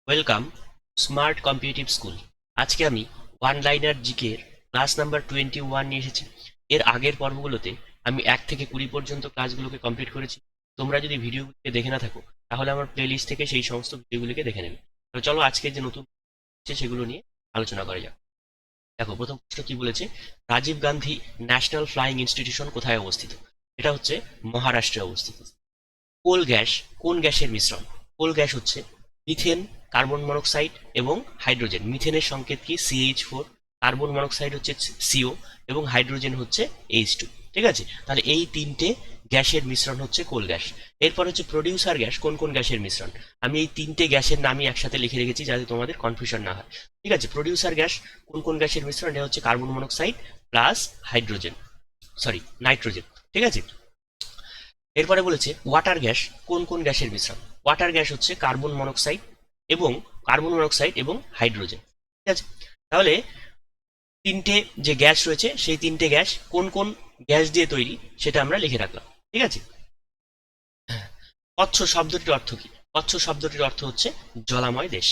Welcome smart competitive school. আজকে আমি one liner GK এর ক্লাস নাম্বার 21 নিয়ে এসেছি। এর আগের পর্বগুলোতে আমি 1 থেকে 20 পর্যন্ত ক্লাসগুলোকে কমপ্লিট করেছি। তোমরা যদি ভিডিওগুলোকে দেখে না থাকো তাহলে আমার প্লেলিস্ট থেকে সেই সমস্ত ভিডিওগুলোকে দেখে নেবে। তো চলো আজকে যে নতুন হচ্ছে সেগুলো নিয়ে আলোচনা করা যাক। দেখো, প্রথম প্রশ্ন কি বলেছে, Rajiv Gandhi national flying institution কোথায় অবস্থিত? এটা হচ্ছে মহারাষ্ট্রে অবস্থিত। কোল গ্যাস কোন গ্যাসের মিশ্রণ? কোল গ্যাস হচ্ছে মিথেন, কার্বন মনোক্সাইড এবং হাইড্রোজেন। মিথেনের সংকেত কি? CH4, কার্বন মনোক্সাইড হচ্ছে CO এবং হাইড্রোজেন হচ্ছে H2। ঠিক আছে, তাহলে এই তিনটে গ্যাসের মিশ্রণ হচ্ছে কোল গ্যাস। এরপর হচ্ছে প্রডিউসার গ্যাস কোন কোন গ্যাসের মিশ্রণ? আমি এই তিনটে গ্যাসের নামই একসাথে লিখে রেখেছি যাতে তোমাদের কনফিউশন না হয়। ঠিক আছে, প্রডিউসার গ্যাস কোন কোন গ্যাসের মিশ্রণ? এটা হচ্ছে carbon monoxide plus hydrogen, sorry nitrogen. ঠিক আছে, এরপরে বলেছে ওয়াটার গ্যাস কোন কোন গ্যাসের মিশ্রণ? ওয়াটার গ্যাস হচ্ছে কার্বন মনোক্সাইড এবং হাইড্রোজেন। ঠিক আছে, তাহলে তিনটে যে গ্যাস রয়েছে সেই তিনটে গ্যাস কোন কোন গ্যাস দিয়ে তৈরি সেটা আমরা লিখে রাখলাম। ঠিক আছে, কচ্ছ শব্দটির অর্থ কি? কচ্ছ শব্দটির অর্থ হচ্ছে জলাময় দেশ।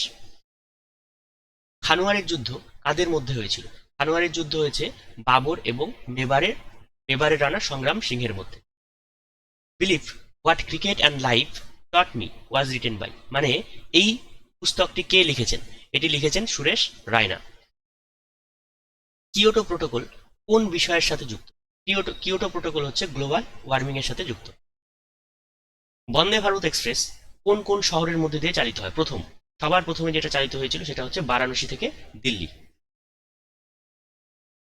খানুয়ারের যুদ্ধ কাদের মধ্যে হয়েছিল? খানুয়ারের যুদ্ধ হয়েছে বাবর এবং মেবারের রানা সংগ্রাম সিংহের মধ্যে। Believe what cricket and life taught me was written by, মানে এই পুস্তকটি কে লিখেছেন? এটি লিখেছেন সুরেশ রায়না। কিয়োটো প্রোটোকল কোন বিষয়ের সাথে যুক্ত? কিয়োটো প্রোটোকল হচ্ছে গ্লোবাল ওয়ার্মিং এর সাথে যুক্ত। বন্দে ভারত এক্সপ্রেস কোন কোন শহরের মধ্যে দিয়ে চালিত হয়? সবার প্রথমে যেটা চালিত হয়েছিল সেটা হচ্ছে বারাণসী থেকে দিল্লি।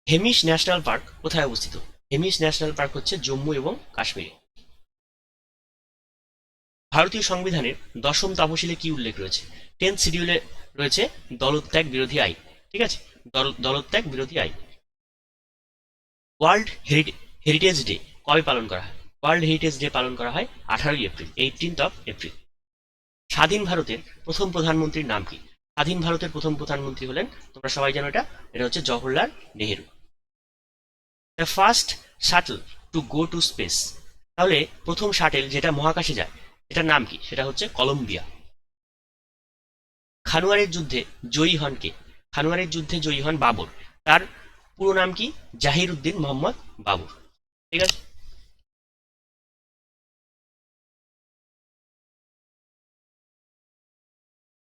হেমিস ন্যাশনাল পার্ক কোথায় অবস্থিত? হেমিস ন্যাশনাল পার্ক হচ্ছে জম্মু এবং কাশ্মীরে। ভারতীয় সংবিধানের 10ম তফসিলে কি উল্লেখ রয়েছে? 10th শিডিউলে রয়েছে দলত্যাগ বিরোধী আইন। ঠিক আছে, দলত্যাগ বিরোধী আইন। ওয়ার্ল্ড হেরিটেজ ডে কবে পালন করা হয়? ওয়ার্ল্ড হেরিটেজ ডে পালন করা হয় 18 এপ্রিল, 18 এপ্রিল। স্বাধীন ভারতের প্রথম প্রধানমন্ত্রীর নাম কি? স্বাধীন ভারতের প্রথম প্রধানমন্ত্রী হলেন, তোমরা সবাই জানো এটা হচ্ছে Jawaharlal Nehru. The first shuttle to go to space, তাহলে প্রথম শাটেল যেটা মহাকাশে যায় এটার নাম কি? সেটা হচ্ছে কলম্বিয়া। খানুয়ারের যুদ্ধে জয়ী হন কে? খানুয়ারের যুদ্ধে জয়ী হন বাবর। তার পুরো নাম কি? জাহির উদ্দিন মোহাম্মদ বাবর। ঠিক আছে,